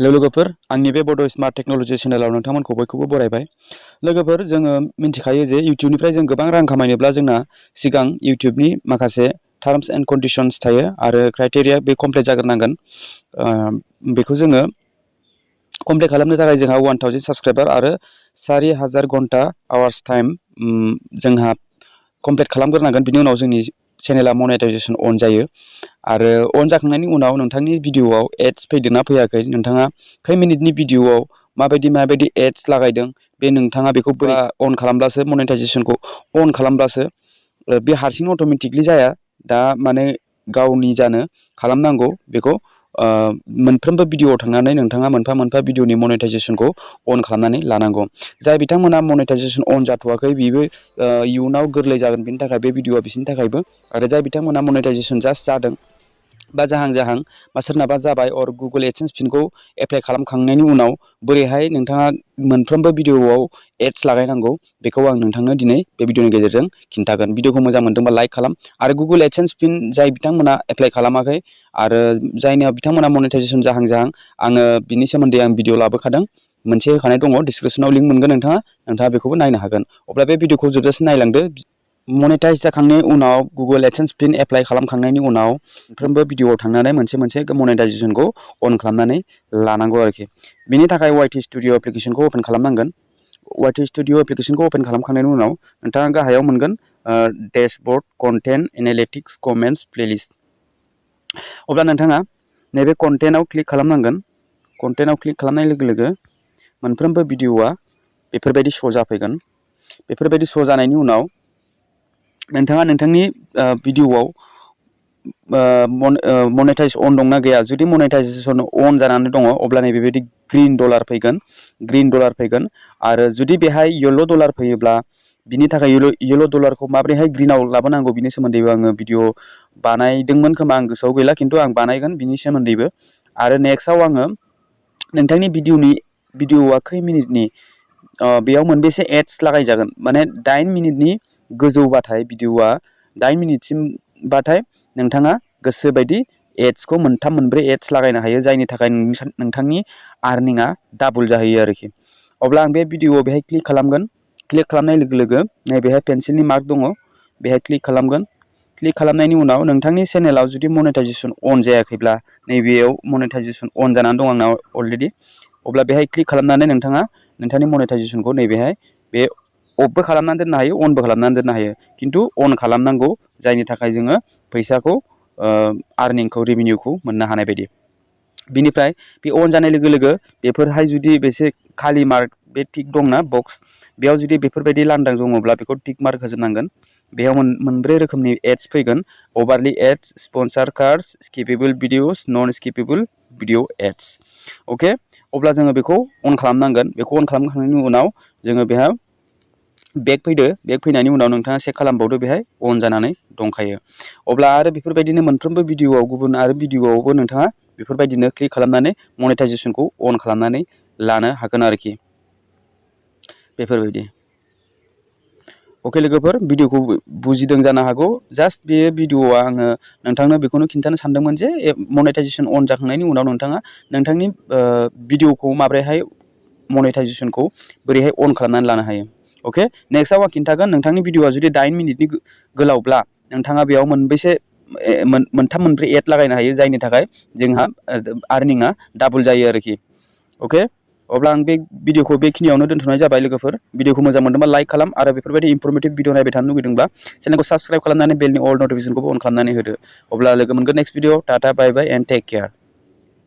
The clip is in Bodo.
हेलो लोगोफोर आंनि बे बड स्मार्ट टेक्नोलॉजी चेनेलाव नोंथांमोनखौ बयखौबो बरायबाय। लोगोफोर जोङो मिन्थिखायो जे इउट्यूबनिफ्राय जों गोबां रां खामायनोब्ला जोंना सिगां इउट्यूबनि माखासे टार्म्स एन्ड कन्डिशन्स थायो आरो क्राइटेरिया बे कमप्लिट जाग्रोनांगोन। बेखौ जोङो कमप्लिट खालामनो थाखाय जोंहा 1000 साबस्क्राइबार आरो 4000 घन्टा आवार्स टाइम जोंहा कमप्लिट खालामग्रोनांगोन। बिनि उनाव जोंनि चेनेला मनेटाइजेशन अन जायो आरो अन जाखांनायनि उनाव नोंथांनि भिडिअआव एड्स फैदोंना फैयाखै, नोंथाङा खै मिनिटनि भिडिअआव माबायदि एड्स लागायदों, बे नोंथाङा बेखौ बोरै अन खालामब्लासो मनेटाइजेशनखौ अन खालामब्लासो बे हारसिं अट'मेटिकलि जाया। दा माने गावनि जानो खालामनांगौ बेखौ मोनफ्रोमबो भिडिअआव थांनानै नोंथाङा मोनफा मोनफा भिडिअनि मनेटाइजेशनखौ अन खालामनानै लानांगौ। जाय बिथांमोना मनेटाइजेशन अन जाथ'वाखै बेबो इयुनाव गोरलै जागोन बेनि थाखाय बे भिडिअआ बिसोरनि थाखायबो। आरो जाय बिथांमोना मनेटाइजेशन जास्ट जादों बा जाहां बा सोरनाबा जाबाय और गुगल एडसेन्स पिनखौ एप्लाइ खालामखांनायनि उनाव बोरैहाय नोंथाङा मोनफ्रोमबो भिडिअआव एड्स लागायनांगौ बेखौ आं नोंथांनो दिनै बे भिडिअनि गेजेरजों खिन्थागोन। भिडिअखौ मोजां मोनदोंबा लाइक खालाम आरो गुगल एडसेन्स पिन जाय बिथांमोना एप्लाइ खालामाखै आरो जायनियाव बिथांमोना मनेटाइजेशन जाहां आङो बिनि सोमोन्दै आं भिडिअ लाबोखादों, मोनसे होखानाय दङ, डिसक्रिपसनाव लिंक मोनगोन, नोंथाङा बेखौबो नायनो हागोन। अब्ला बे भिडिअखौ जोबजासिम नायलांदो। मनेटाइज जाखांनायनि उनाव गुगल एडसेन्स पिन एप्लाइ खालामखांनायनि उनाव मोनफ्रोमबो भिडिअआव थांनानै मोनसे मनेटाइजेशनखौ अन खालामनानै लानांगौ आरोखि। बिनि थाखाय वाइटि स्टुडिअ एप्लिकेशनखौ अपेन खालामनांगोन। वाइटि स्टुडिअ एप्लिकेशनखौ अपेन खालामखांनायनि उनाव नोंथाङा गाहायाव मोनगोन dashboard, content, analytics, comments, playlist. अब्ला नोंथाङा नैबे कन्टेन्टआव क्लिक खालामनांगोन। कन्टेन्टआव क्लिक खालामनाय लोगो लोगो मोनफ्रोमबो भिडिअआ बेफोरबायदि श' जाफैगोन। बेफोरबायदि श' जानायनि उनाव नोंथाङा नोंथांनि भिडिअआव मनेटाइज अन दंना गैया। जुदि मनेटाइजेशन अन जानानै दङ अब्ला नैबेबायदि ग्रीन डलार फैगोन आरो जुदि बेहाय येल्ल' डलार फैयोब्ला बिनि थाखाय येल्ल' डलारखौ माबोरैहाय ग्रीनाव लाबोनांगौ बिनि सोमोन्दैबो आङो भिडिअ बानायदोंमोन खोमा, आं गोसोआव गैला, खिन्थु आं बानायगोन बिनि सोमोन्दैबो। आरो नेक्स्टआव आङो नोंथांनि भिडिअआ खै मिनिटनि, बेयाव मोनबेसे एड्स लागायजागोन, माने 8 मिनिटनि गोजौबाथाय भिडिअआ 8 मिनिटसिमबाथाय नोंथाङा गोसोबायदि एड्सखौ 3-4 एड्स लागायनो हायो, जायनि थाखाय नोंथांनि आर्निंआ डाबल जाहैयो आरोखि। अब्ला आं बे भिडिअआव बेहाय क्लिक खालामगोन। क्लिक खालामनाय लोगो लोगो नैबेहाय पेन्सिलनि मार्क दङ, बेहाय क्लिक खालामगोन। क्लिक खालामनायनि उनाव नोंथांनि चेनेलाव जुदि मनेटाइजेशन अन जायाखैब्ला, नैबेयाव मनेटाइजेशन अन जानानै दं आंनाव अलरेडि, अब्ला बेहाय क्लिक खालामनानै नोंथाङा नोंथांनि मनेटाइजेशनखौ नैबेहाय बे अफबो खालामनानै दोननो हायो, अनबो खालामनानै दोननो हायो, खिन्थु अन खालामनांगौ, जायनि थाखाय जोङो फैसाखौ आर्निंखौ रेभिनिउखौ मोननो हानाय बायदि। बिनिफ्राय बे अन जानाय लोगो लोगो बेफोरहाय जुदि बेसे खालि मार्क बे टिक दंना बक्स, बेयाव जुदि बेफोरबायदि लांदां दङब्ला बेखौ टिक मार्क होजोबनांगोन। बेयाव मोनब्रै रोखोमनि एड्स फैगोन, अभारलि एड्स, स्पन्सार कार्ड्स, स्किपेबल भिडिअस, नन स्किपेबल भिडिअ एड्स। अके, अब्ला जोङो बेखौ अन खालामनांगोन। बेखौ अन खालामखांनायनि उनाव जोङो बेहाय बेक फैदो। बेक फैनायनि उनाव नोंथाङा चेक खालामबावदो बेहाय अन जानानै दंखायो। अब्ला आरो बेफोरबायदिनो मोनफ्रोमबो भिडिअआव गुबुन आरो भिडिअआवबो नोंथाङा बेफोरबायदिनो क्लिक खालामनानै मनेटाइजेशनखौ अन खालामनानै लानो हागोन आरोखि, बेफोरबायदि। अके लोगोफोर, भिडिअखौ बुजिदों जानो हागौ। जास्ट बे भिडिअआ आङो नोंथांनो बेखौनो खिन्थानो सानदोंमोन जे मनेटाइजेशन अन जाखांनायनि उनाव नोंथाङा नोंथांनि भिडिअखौ माबोरैहाय मनेटाइजेशनखौ बोरैहाय अन खालामनानै लानो हायो। अके, नेक्स्टआव आं खिन्थागोन। नोंथांनि भिडिअआ जुदि 8 मिनिटनि गोलावब्ला नोंथाङा बेयाव मोनबेसे 3-4 एड लागायनो हायो, जायनि थाखाय जोंहा आर्निंआ डाबल जायो आरोखि। अके, अब्ला आं बे भिडिअखौ बेखिनियावनो दोनथ'नाय जाबाय लोगोफोर। भिडिअखौ मोजां मोनदोंबा लाइक खालाम आरो बेफोरबायदि इनफरमेटिभ भिडिअ नायबाय थानो लुगैदोंब्ला चेनेलखौ साबस्क्राइब खालामनानै बेलनि अल नटिफिकेसनखौबो अन खालामनानै होदो। अब्ला लोगो मोनगोन next video. Tata, bye bye and take care.